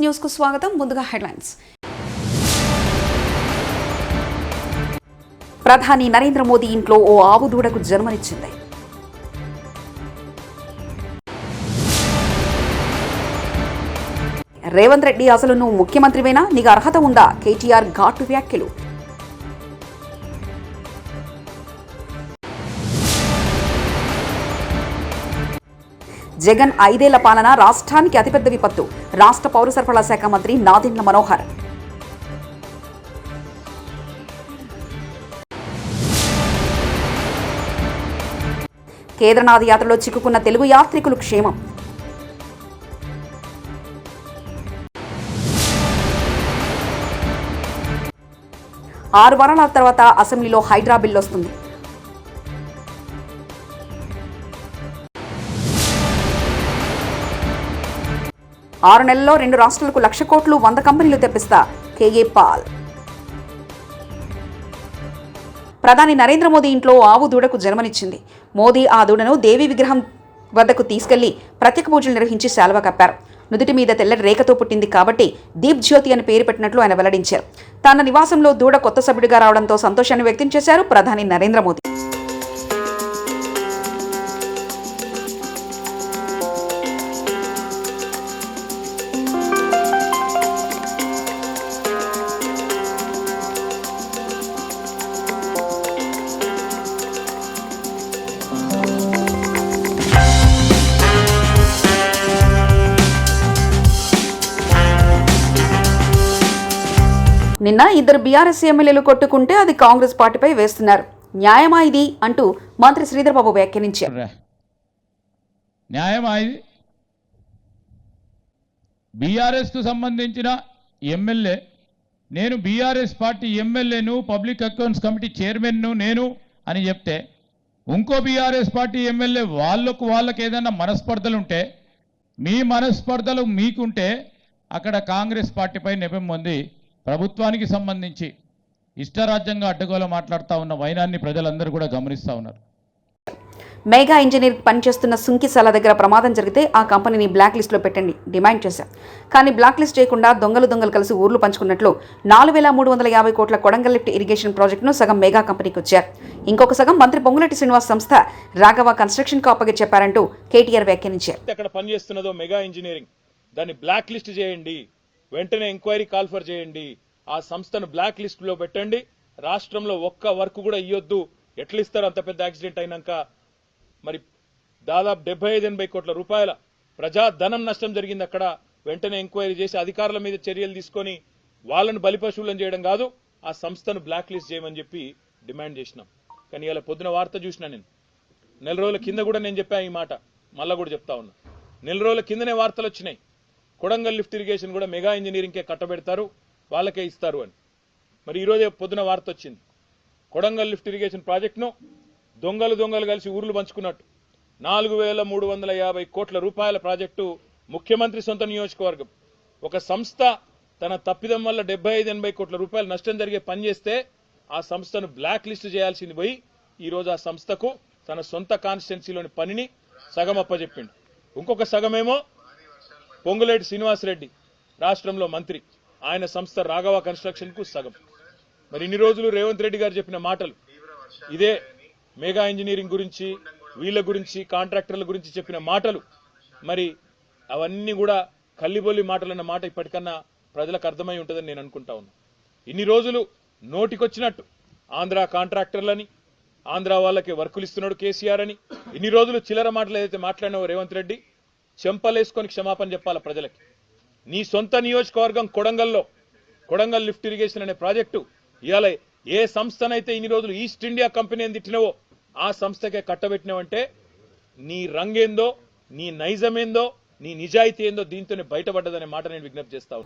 News కు స్వాగతం. ముందుగా హెడ్లైన్స్. ప్రధాని నరేంద్ర మోదీ ఇంట్లో ఓ ఆవు దూడకు జన్మనిచ్చింది. రేవంత్ రెడ్డి అసలు నువ్వు ముఖ్యమంత్రివేనా, నీకు అర్హత ఉందా? కేటీఆర్ ఘాటు వ్యాఖ్యలు. జగన్ 5 ఏళ్ల పాలన రాష్ట్రానికి అతిపెద్ద విపత్తు. రాష్ట్ర పౌర సరఫరాల శాఖ మంత్రి నాదెండ్ల మనోహర్. కేదార్నాథ్ యాత్రలో చిక్కుకున్న తెలుగు యాత్రికులు క్షేమం. ఆరు వారాల తర్వాత అసెంబ్లీలో హైడ్రా బిల్ వస్తుంది. ఆరు నెలల్లో 2 రాష్ట్రాలకు 1,00,000 కోట్లు 100 కంపెనీలు తెప్పిస్తా కేఏ పాల్. ప్రధాని నరేంద్ర మోదీ ఇంట్లో ఆవు దూడకు జన్మనిచ్చింది. మోదీ ఆ దూడను దేవి విగ్రహం వద్దకు తీసుకెళ్లి ప్రత్యేక పూజలు నిర్వహించి శాలువా కప్పారు. నుదుటి మీద తెల్లటి రేఖతో పుట్టింది కాబట్టి దీప్ జ్యోతి అని పేరు పెట్టినట్లు ఆయన వెల్లడించారు. తన నివాసంలో దూడ కొత్త సభ్యుడిగా రావడంతో సంతోషాన్ని వ్యక్తం చేశారు ప్రధాని నరేంద్ర మోదీ. నిన్న 2 బీఆర్ఎస్ ఎమ్మెల్యేలు కొట్టుకుంటే అది కాంగ్రెస్ పార్టీపై వేస్తున్నారు. న్యాయమా ఇది అంటూ మంత్రి శ్రీధర్ బాబు వ్యాఖ్యానించారు. న్యాయమా ఇది? బీఆర్ఎస్ కు సంబంధించిన ఎమ్మెల్యే, నేను బీఆర్ఎస్ పార్టీ ఎమ్మెల్యేను, పబ్లిక్ అకౌంట్స్ కమిటీ చైర్మన్ను నేను అని చెప్తే, ఇంకో బీఆర్ఎస్ పార్టీ ఎమ్మెల్యే వాళ్ళకి ఏదైనా మనస్పర్ధలు ఉంటే, మీ మనస్పర్ధలు మీకుంటే అక్కడ కాంగ్రెస్ పార్టీపై నెపం పొంది ప్రభుత్వానికి సంబంధించి ఇష్టరాజ్యంగా అడ్డగోలు మాట్లాడుతూ ఉన్న వైనాన్ని ప్రజలందరూ కూడా గమనిస్తూ ఉన్నారు. మెగా ఇంజనీర్ పనిచేస్తున్న సుంకిశాల దగ్గర ప్రమాదం జరిగితే ఆ కంపెనీని బ్లాక్ లిస్టులో పెట్టండి డిమాండ్ చేశారు. కానీ బ్లాక్ లిస్ట్ చేయకుండా దొంగలు కలిసి ఊర్లు పంచుకున్నట్లు 4,350 కోట్ల కొడంగల్ లిఫ్ట్ ఇరిగేషన్ ప్రాజెక్టును సగం మెగా కంపెనీకి వచ్చారు. ఇంకొక సగం మంత్రి పొంగులేటి శ్రీనివాస్ సంస్థ రాఘవ కన్స్ట్రక్షన్ కు అప్పగించారంటూ కేటీఆర్ వ్యాఖ్యానించారు. ఎక్కడ పనిచేస్తున్నదో మెగా ఇంజనీరింగ్, దాన్ని బ్లాక్ లిస్ట్ చేయండి, వెంటనే ఎంక్వైరీ కాల్ఫర్ చేయండి, ఆ సంస్థను బ్లాక్ లిస్ట్ లో పెట్టండి. రాష్ట్రంలో ఒక్క వర్క్ కూడా ఇయ్యొద్దు. ఎట్లా ఇస్తారు అంత పెద్ద యాక్సిడెంట్ అయినాక? మరి దాదాపు 75-80 కోట్ల రూపాయల ప్రజాధనం నష్టం జరిగింది అక్కడ. వెంటనే ఎంక్వైరీ చేసి అధికారుల మీద చర్యలు తీసుకొని వాళ్ళను బలిపశువులను చేయడం కాదు, ఆ సంస్థను బ్లాక్ లిస్ట్ చేయమని చెప్పి డిమాండ్ చేసినాం. కానీ ఇలా పొద్దున వార్త చూసినా నేను, 4 రోజుల కింద కూడా నేను చెప్పా ఈ మాట, మళ్ళా కూడా చెప్తా ఉన్నా. 4 రోజుల కిందనే వార్తలు వచ్చినాయి, కొడంగల్ లిఫ్ట్ ఇరిగేషన్ కూడా మెగా ఇంజనీరింగ్కే కట్టబెడతారు, వాళ్ళకే ఇస్తారు అని. మరి ఈరోజే పొద్దున వార్త వచ్చింది, కొడంగల్ లిఫ్ట్ ఇరిగేషన్ ప్రాజెక్టును దొంగలు కలిసి ఊర్లు పంచుకున్నట్టు 4,350 కోట్ల రూపాయల ప్రాజెక్టు ముఖ్యమంత్రి సొంత నియోజకవర్గం. ఒక సంస్థ తన తప్పిదం వల్ల 75-80 కోట్ల రూపాయలు నష్టం జరిగే పని చేస్తే ఆ సంస్థను బ్లాక్ లిస్ట్ చేయాల్సింది పోయి ఈరోజు ఆ సంస్థకు తన సొంత కాన్స్టిట్యున్సీలోని పనిని సగం అప్పచెప్పిండు. ఇంకొక సగమేమో పొంగులేటి శ్రీనివాసరెడ్డి రాష్ట్రంలో మంత్రి, ఆయన సంస్థ రాఘవ కన్స్ట్రక్షన్ కు సగం. మరి ఇన్ని రోజులు రేవంత్ రెడ్డి గారు చెప్పిన మాటలు ఇదే, మెగా ఇంజనీరింగ్ గురించి, వీళ్ళ గురించి, కాంట్రాక్టర్ల గురించి చెప్పిన మాటలు, మరి అవన్నీ కూడా కల్లిబొల్లి మాటలు అన్న మాట ఇప్పటికన్నా ప్రజలకు అర్థమై ఉంటుందని నేను అనుకుంటా ఉన్నా. ఇన్ని రోజులు నోటికొచ్చినట్టు ఆంధ్ర కాంట్రాక్టర్లని, ఆంధ్ర వాళ్ళకి వర్కులు ఇస్తున్నాడు కేసీఆర్ అని, ఇన్ని రోజులు చిల్లర మాటలు ఏదైతే మాట్లాడినావో రేవంత్ రెడ్డి, చెంపలేసుకొని క్షమాపణ చెప్పాల ప్రజలకి. నీ సొంత నియోజకవర్గం కొడంగల్ లిఫ్ట్ ఇరిగేషన్ అనే ప్రాజెక్టు ఇవాళ ఏ సంస్థనైతే ఇన్ని రోజులు ఈస్ట్ ఇండియా కంపెనీ అని తిట్టినవో ఆ సంస్థకే కట్టబెట్టినవంటే నీ రంగేందో, నీ నైజమేందో, నీ నిజాయితీ ఏందో దీంతోనే బయటపడ్డదనే మాట నేను విజ్ఞప్తి చేస్తాను.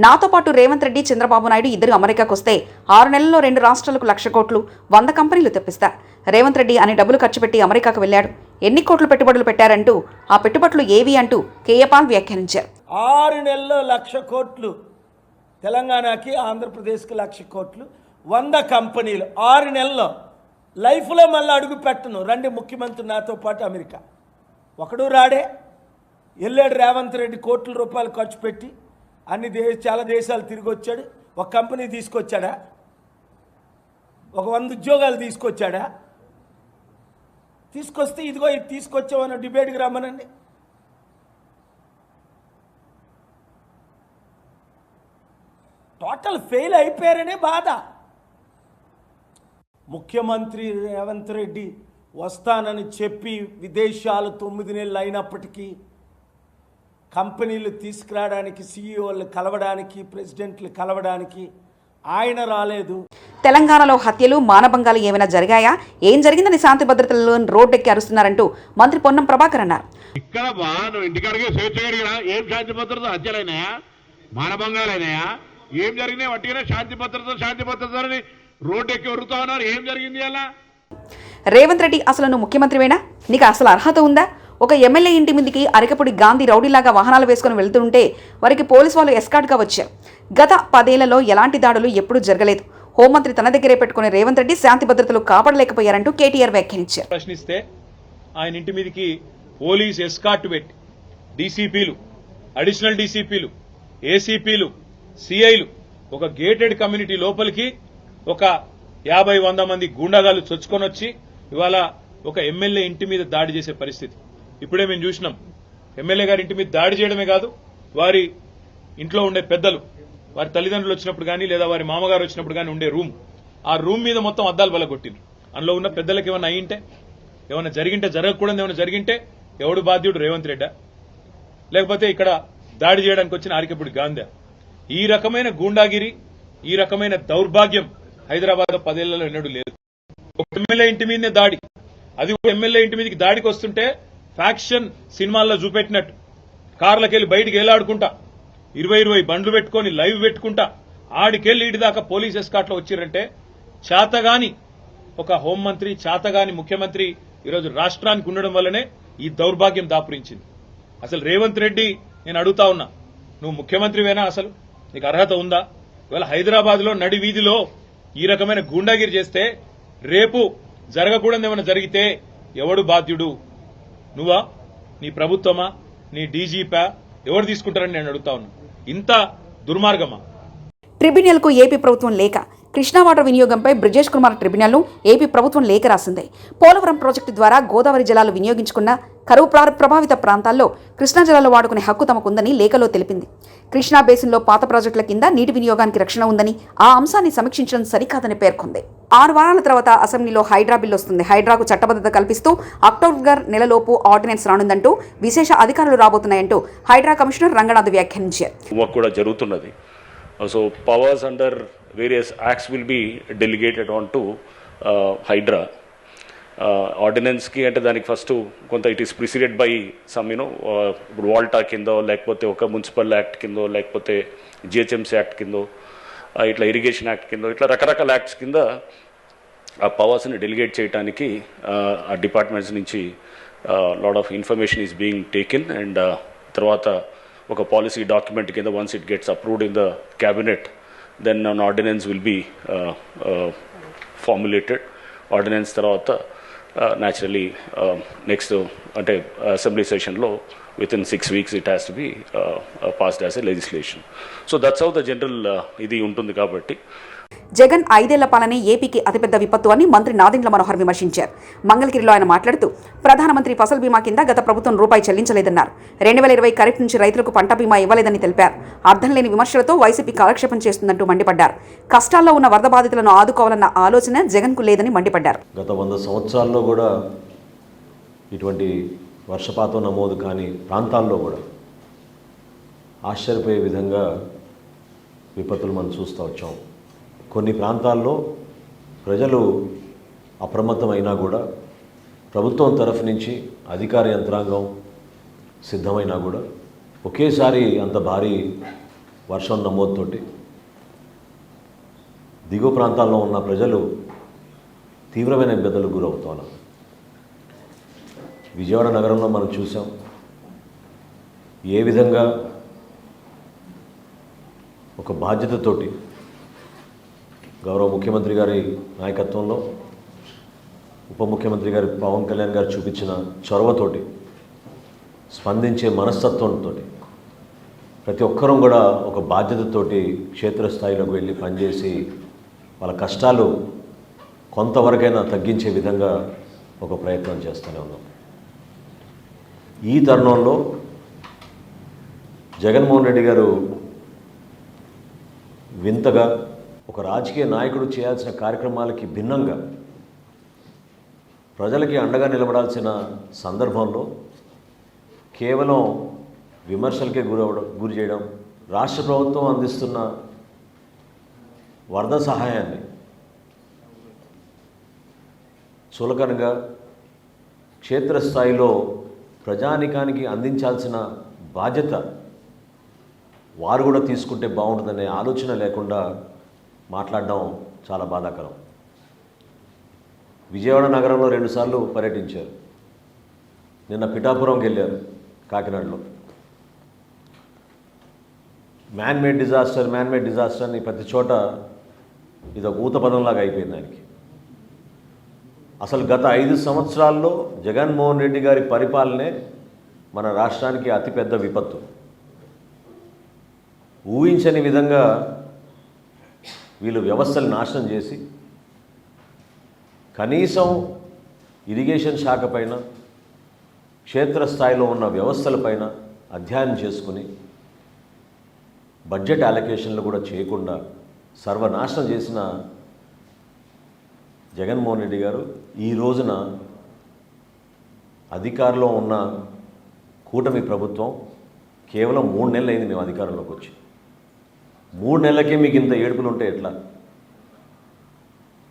నాతో పాటు రేవంత్ రెడ్డి, చంద్రబాబు నాయుడు ఇద్దరు అమెరికాకు వస్తే 6 నెలల్లో 2 రాష్ట్రాలకు 1,00,000 కోట్లు 100 కంపెనీలు తెప్పిస్తారు. రేవంత్ రెడ్డి అనే డబ్బులు ఖర్చు పెట్టి అమెరికాకు వెళ్లాడు. ఎన్ని కోట్లు పెట్టుబడులు పెట్టారంటూ, ఆ పెట్టుబడులు ఏవి అంటూ కేఏ పాల్ వ్యాఖ్యానించారు. 6 నెలల్లో 1,00,000 కోట్లు తెలంగాణకి, ఆంధ్రప్రదేశ్కి 1,00,000 కోట్లు, 100 కంపెనీలు 6 నెలల్లో. లైఫ్లో మళ్ళీ అడుగు పెట్టను, రండి ముఖ్యమంత్రి నాతో పాటు అమెరికా. ఒకడు రాడే, వెళ్ళాడు రేవంత్ రెడ్డి కోట్ల రూపాయలు ఖర్చు పెట్టి చాలా దేశాలు తిరిగి వచ్చాడు. ఒక కంపెనీ తీసుకొచ్చాడా? ఒక 100 ఉద్యోగాలు తీసుకొచ్చాడా? తీసుకొస్తే ఇదిగో ఇది తీసుకొచ్చామన్న డిబేట్కి రమ్మనండి. టోటల్ ఫెయిల్ అయిపోయారనే బాధ. ముఖ్యమంత్రి రేవంత్ రెడ్డి వస్తానని చెప్పి విదేశాలు 9 నెలలు అయినప్పటికీ కంపెనీలు తీసుకురావడానికి, సీఈఓలు కలవడానికి, ప్రెసిడెంట్లు కలవడానికి ఆయన రాలేదు. తెలంగాణలో హత్యలు, మానభంగాలు ఏమైనా జరిగాయా? ఏం జరిగిందని శాంతి భద్రతల్లో రోడ్డెక్కి అరుస్తున్నారంటూ మంత్రి పొన్నం ప్రభాకర్ అన్నారు. ఇక్కడ నువ్వు ఇంటికాడికి స్వేచ్ఛగా ఏం శాంతి భద్రత హత్యలైనాయా, మానభంగాలైనాయా, ఏం జరిగినాయి? వట్టిగానే శాంతి భద్రతని రోడ్డెక్కి వరుతా ఉన్నారు. ఏం జరిగింది అలా? రేవంత్ రెడ్డి, అసలు నువ్వు ముఖ్యమంత్రివేనా? నీకు అసలు అర్హత ఉందా? ఒక ఎమ్మెల్యే ఇంటి మీదకి అరకపొడి గాంధీ రౌడీలాగా వాహనాలు వేసుకుని వెళ్తుంటే వారికి పోలీసు వాళ్ళు ఎస్కార్ట్గా వచ్చారు. గత 10 ఏళ్లలో ఎలాంటి దాడులు ఎప్పుడూ జరగలేదు. హోంమంత్రి తన దగ్గరే పెట్టుకునే రేవంత్ రెడ్డి శాంతి భద్రతలు కాపాడలేకపోయారంటూ కేటీఆర్ వ్యాఖ్యానించారు. ప్రశ్నిస్తే ఆయన ఇంటి మీదకి పోలీస్ ఎస్కార్ట్ పెట్టి డీసీపీలు, అడిషనల్ డీసీపీలు, ఏసీపీలు, సిఐలు ఒక గేటెడ్ కమ్యూనిటీ లోపలికి ఒక 50-100 మంది గూండాగాలు చొచ్చుకొని వచ్చి ఇవాళ ఒక ఎమ్మెల్యే ఇంటి మీద దాడి చేసే పరిస్థితి ఇప్పుడే మేము చూసినాం. ఎమ్మెల్యే గారి ఇంటి మీద దాడి చేయడమే కాదు, వారి ఇంట్లో ఉండే పెద్దలు, వారి తల్లిదండ్రులు వచ్చినప్పుడు కానీ లేదా వారి మామగారు వచ్చినప్పుడు కానీ ఉండే ఆ రూమ్ మీద మొత్తం అద్దాలు బలగొట్టిండ్రు. అందులో ఉన్న పెద్దలకు ఏమైనా అయ్యింటే, ఏమైనా జరిగింటే, జరగకూడదు ఏమైనా జరిగింటే ఎవడు బాధ్యుడు? రేవంత్ రెడ్డా? లేకపోతే ఇక్కడ దాడి చేయడానికి వచ్చిన ఆరికపూడి గాంధీ? ఈ రకమైన గూండాగిరి, ఈ రకమైన దౌర్భాగ్యం హైదరాబాద్ 10 ఏళ్లలో ఎన్నడూ లేదు. ఒక ఎమ్మెల్యే ఇంటి మీదనే దాడి, అది ఒక ఎమ్మెల్యే ఇంటి మీదకి దాడికి వస్తుంటే ఫ్యాక్షన్ సినిమాల్లో చూపెట్టినట్టు కార్లకెళ్లి బయటికి ఏలాడుకుంటా 20 బండ్లు పెట్టుకుని లైవ్ పెట్టుకుంటా ఆడికెళ్లి ఇటు దాకా పోలీస్ ఎస్కాట్ లో వచ్చిరంటే చేతగాని ఒక హోంమంత్రి, చేతగాని ముఖ్యమంత్రి ఈరోజు రాష్ట్రానికి ఉండడం వల్లనే ఈ దౌర్భాగ్యం దాపురించింది. అసలు రేవంత్ రెడ్డి, నేను అడుగుతా ఉన్నా, నువ్వు ముఖ్యమంత్రివేనా? అసలు నీకు అర్హత ఉందా? ఇవాళ హైదరాబాద్ లో నడి వీధిలో ఈ రకమైన గూండాగిరి చేస్తే రేపు జరగకూడదు ఏమైనా జరిగితే ఎవడు బాధ్యుడు? నువ్వా? నీ ప్రభుత్వమా? నీ డీజీపా? ఎవరు తీసుకుంటారని నేను అడుగుతా ఉన్నా. ఇంత దుర్మార్గమా? ట్రిబ్యునల్కు ఏపీ ప్రభుత్వం లేఖ. కృష్ణా వాటర్ వినియోగంపై బ్రిజేష్ కుమార్ ట్రిబ్యునల్ను ఏపీ ప్రభుత్వం లేఖ రాసింది. పోలవరం ప్రాజెక్టు ద్వారా గోదావరి జలాలు వినియోగించుకున్న కరువు ప్రభావిత ప్రాంతాల్లో కృష్ణా జలాలు వాడుకునే హక్కు తమకుందని లేఖలో తెలిపింది. కృష్ణా బేసిన్లో పాత ప్రాజెక్టుల కింద నీటి వినియోగానికి రక్షణ ఉందని, ఆ అంశాన్ని సమీక్షించడం సరికాదని పేర్కొంది. 6 వారాల తర్వాత అసెంబ్లీలో హైడ్రా బిల్లు వస్తుంది. హైడ్రాకు చట్టబద్ధత కల్పిస్తూ అక్టోబర్ నెలలోపు ఆర్డినెన్స్ రానుందంటూ, విశేష అధికారులు రాబోతున్నాయంటూ హైడ్రా కమిషనర్ రంగనాథ్ వ్యాఖ్యానించారు. So powers under various acts will be delegated on to Hydra. Ordinance ki ante daniki first konta it is preceded by some Walta kindo lekapothe oka municipal act kindo lekapothe GHMC act kindo itla irrigation act kindo itla rakarakala acts kinda aa powers ni delegate cheyadaniki aa departments nunchi lot of information is being taken and tarvata ఒక policy document కింద once it gets approved in the cabinet then an ordinance will be formulated. Ordinance తర్వాత naturally next అంటే assembly సెషన్లో within 6 weeks it has to be passed as a legislation. So that's how the general ఇది ఉంటుంది. కాబట్టి జగన్ 5 ఏళ్ల పాలనే ఏపీకి అతిపెద్ద విపత్తు అని మంత్రి నాదెండ్ల మనోహర్ విమర్శించారు. మంగళగిరిలో ఆయన మాట్లాడుతూ, ప్రధానమంత్రి ఫసల్ బీమా కింద గత ప్రభుత్వం రూపాయి చెల్లించలేదన్నారు. 2020 ఖరీఫ్ నుంచి రైతులకు పంట బీమా ఇవ్వలేదని తెలిపారు. అర్థం లేని విమర్శలతో వైసీపీ కాలక్షేపం చేస్తుందంటూ మండిపడ్డారు. కష్టాల్లో ఉన్న వరద బాధితులను ఆదుకోవాలన్న ఆలోచన జగన్కు లేదని మండిపడ్డారు. గత 100 సంవత్సరాల్లో కూడా ఇటువంటి వర్షపాతం నమోదు కాని ప్రాంతాల్లో కూడా ఆశ్చర్యపోయే విధంగా విపత్తులు మనం చూస్తూ వచ్చాం. కొన్ని ప్రాంతాల్లో ప్రజలు అప్రమత్తమైనా కూడా ప్రభుత్వం తరఫు నుంచి అధికార యంత్రాంగం సిద్ధమైనా కూడా ఒకేసారి అంత భారీ వర్షం నమోదుతోటి దిగువ ప్రాంతాల్లో ఉన్న ప్రజలు తీవ్రమైన ఇబ్బందులకు గురవుతున్నారు. విజయవాడ నగరంలో మనం చూసాం ఏ విధంగా ఒక బాధ్యతతోటి గౌరవ ముఖ్యమంత్రి గారి నాయకత్వంలో ఉప ముఖ్యమంత్రి గారి పవన్ కళ్యాణ్ గారు చూపించిన చొరవతోటి, స్పందించే మనస్తత్వంతో ప్రతి ఒక్కరూ కూడా ఒక బాధ్యతతోటి క్షేత్రస్థాయిలోకి వెళ్ళి పనిచేసి వాళ్ళ కష్టాలు కొంతవరకైనా తగ్గించే విధంగా ఒక ప్రయత్నం చేస్తూనే ఉన్నాం. ఈ తరుణంలో జగన్మోహన్ రెడ్డి గారు వింతగా ఒక రాజకీయ నాయకుడు చేయాల్సిన కార్యక్రమాలకి భిన్నంగా ప్రజలకి అండగా నిలబడాల్సిన సందర్భంలో కేవలం విమర్శలకే గురి చేయడం, రాష్ట్ర ప్రభుత్వం అందిస్తున్న వరద సహాయాన్ని చులకనగా క్షేత్రస్థాయిలో ప్రజానికానికి అందించాల్సిన బాధ్యత వారు కూడా తీసుకుంటే బాగుంటుందనే ఆలోచన లేకుండా మాట్లాడడం చాలా బాధాకరం. విజయవాడ నగరంలో 2 సార్లు పర్యటించారు. నిన్న పిఠాపురంకి వెళ్ళారు, కాకినాడలో. మ్యాన్ మేడ్ డిజాస్టర్ అని ప్రతి చోట ఇది ఒక ఊత పదంలాగా అయిపోయింది ఆయనకి. అసలు గత 5 సంవత్సరాల్లో జగన్మోహన్ రెడ్డి గారి పరిపాలనే మన రాష్ట్రానికి అతిపెద్ద విపత్తు. ఊహించని విధంగా వీళ్ళు వ్యవస్థలు నాశనం చేసి కనీసం ఇరిగేషన్ శాఖ పైన, క్షేత్రస్థాయిలో ఉన్న వ్యవస్థలపైన అధ్యయనం చేసుకుని బడ్జెట్ అలొకేషన్లు కూడా చేయకుండా సర్వనాశనం చేసిన జగన్మోహన్ రెడ్డి గారు ఈ రోజున అధికారంలో ఉన్న కూటమి ప్రభుత్వం కేవలం 3 నెలలు అయింది మేము అధికారంలోకి వచ్చి. 3 నెలలకే మీకు ఇంత ఏడుపులు ఉంటే ఎట్లా?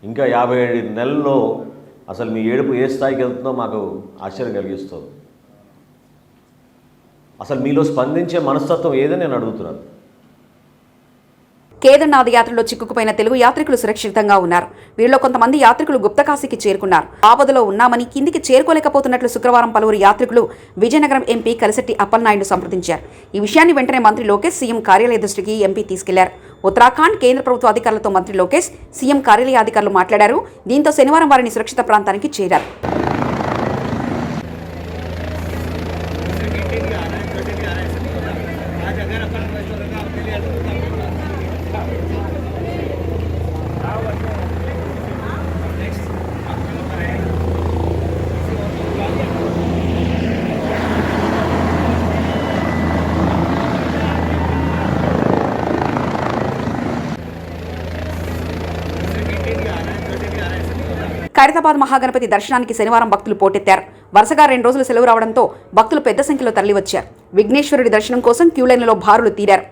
ఇంకా 57 నెలల్లో అసలు మీ ఏడుపు ఏ స్థాయికి వెళ్తుందో మాకు ఆశ్చర్యం కలిగిస్తుంది. అసలు మీలో స్పందించే మనస్తత్వం ఏదని నేను అడుగుతున్నాను. కేదార్నాథ్ యాత్రలో చిక్కుకుపోయిన తెలుగు యాత్రికులు సురక్షితంగా ఉన్నారు. వీరిలో కొంతమంది యాత్రికులు గుప్తకాశీకి చేరుకున్నారు. ఆపదలో ఉన్నామని కిందికి చేరుకోలేకపోతున్నట్లు శుక్రవారం పలువురు యాత్రికులు విజయనగరం ఎంపీ కలిశెట్టి అప్పలనాయుడు సంప్రదించారు. ఈ విషయాన్ని వెంటనే మంత్రి లోకేష్ సీఎం కార్యాలయ దృష్టికి ఎంపీ తీసుకెళ్లారు. ఉత్తరాఖండ్ కేంద్ర ప్రభుత్వ అధికారులతో మంత్రి లోకేష్, సీఎం కార్యాలయ అధికారులు మాట్లాడారు. దీంతో శనివారం వారిని సురక్షిత ప్రాంతానికి చేరారు. ఖైరతాబాద్ మహాగణపతి దర్శనానికి శనివారం భక్తులు పోటెత్తారు. వరుసగా 2 రోజులు సెలవు రావడంతో భక్తులు పెద్ద సంఖ్యలో తరలివచ్చారు. విఘ్నేశ్వరుడి దర్శనం కోసం క్యూలైన్లలో భారులు తీరారు.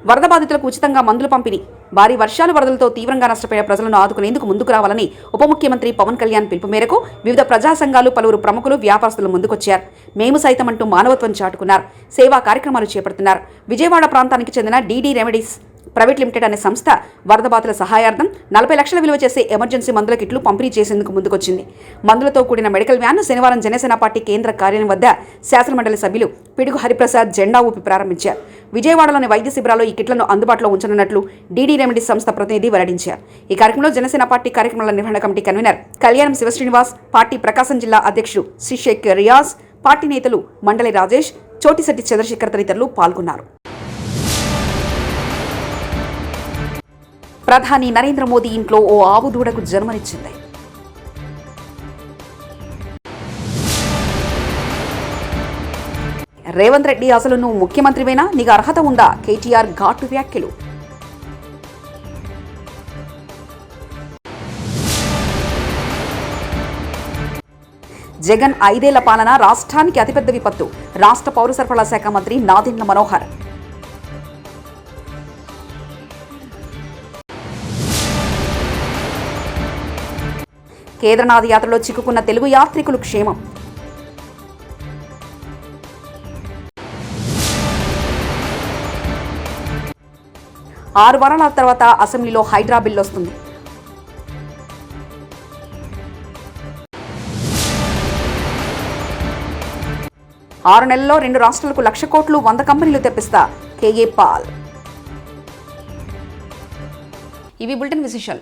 వరద బాధితులకు ఉచితంగా మందులు పంపిణీ. భారీ వర్షాలు, వరదలతో తీవ్రంగా నష్టపోయిన ప్రజలను ఆదుకునేందుకు ముందుకు రావాలని ఉప ముఖ్యమంత్రి పవన్ కళ్యాణ్ పిలుపు మేరకు వివిధ ప్రజా సంఘాలు, పలువురు ప్రముఖులు, వ్యాపారస్తులు ముందుకొచ్చారు. మేము సైతం అంటూ మానవత్వం చాటుకున్నారు. సేవా కార్యక్రమాలు చేపడుతున్నారు. విజయవాడ ప్రాంతానికి చెందిన డీడీ రెమెడీస్ ప్రైవేట్ లిమిటెడ్ అనే సంస్థ వరద బాధితుల సహాయార్థం 40 లక్షల విలువ చేసే ఎమర్జెన్సీ మందుల కిట్లు పంపిణీ చేసేందుకు ముందుకొచ్చింది. మందులతో కూడిన మెడికల్ వ్యాన్ను శనివారం జనసేన పార్టీ కేంద్ర కార్యాలయం వద్ద శాసనమండలి సభ్యులు పిడుగు హరిప్రసాద్ జెండా ఊపి ప్రారంభించారు. విజయవాడలోని వైద్య శిబిరాల్లో ఈ కిట్లను అందుబాటులో ఉంచనున్నట్లు డీడీ రెమెడీస్ సంస్థ ప్రతినిధి వెల్లడించారు. ఈ కార్యక్రమంలో జనసేన పార్టీ కార్యక్రమాల నిర్వహణ కమిటీ కన్వీనర్ కళ్యాణం శివశ్రీనివాస్, పార్టీ ప్రకాశం జిల్లా అధ్యక్షుడు శ్రీశేఖ్ రియాజ్, పార్టీ నేతలు మండలి రాజేష్, చోటిశెట్టి చంద్రశేఖర్ తదితరులు పాల్గొన్నారు. ప్రధాని నరేంద్ర మోదీ ఇంట్లో ఓ ఆవు దూడకు జన్మనిచ్చింది. రేవంత్ రెడ్డి, అసలు నువ్వు ముఖ్యమంత్రివేనా? నీకు అర్హత ఉందా? కేటీఆర్ ఘాటు వ్యాఖ్యలు. జగన్ 5 ఏళ్ల పాలన రాష్ట్రానికి అతిపెద్ద విపత్తు. రాష్ట్ర పౌర సరఫరాల శాఖ మంత్రి నాదెండ్ల మనోహర్. కేదార్నాథ్ యాత్రలో చిక్కుకున్న తెలుగు యాత్రికులు క్షేమం. ఆరు వారాల తర్వాత అసెంబ్లీలో హైడ్రా బిల్ వస్తుంది. 6 నెలల్లో 2 రాష్ట్రాలకు 1,00,000 కోట్లు 100 కంపెనీలు తెప్పిస్తా కేఏ పాల్. ఇవి బులెటిన్ విశేషాలు.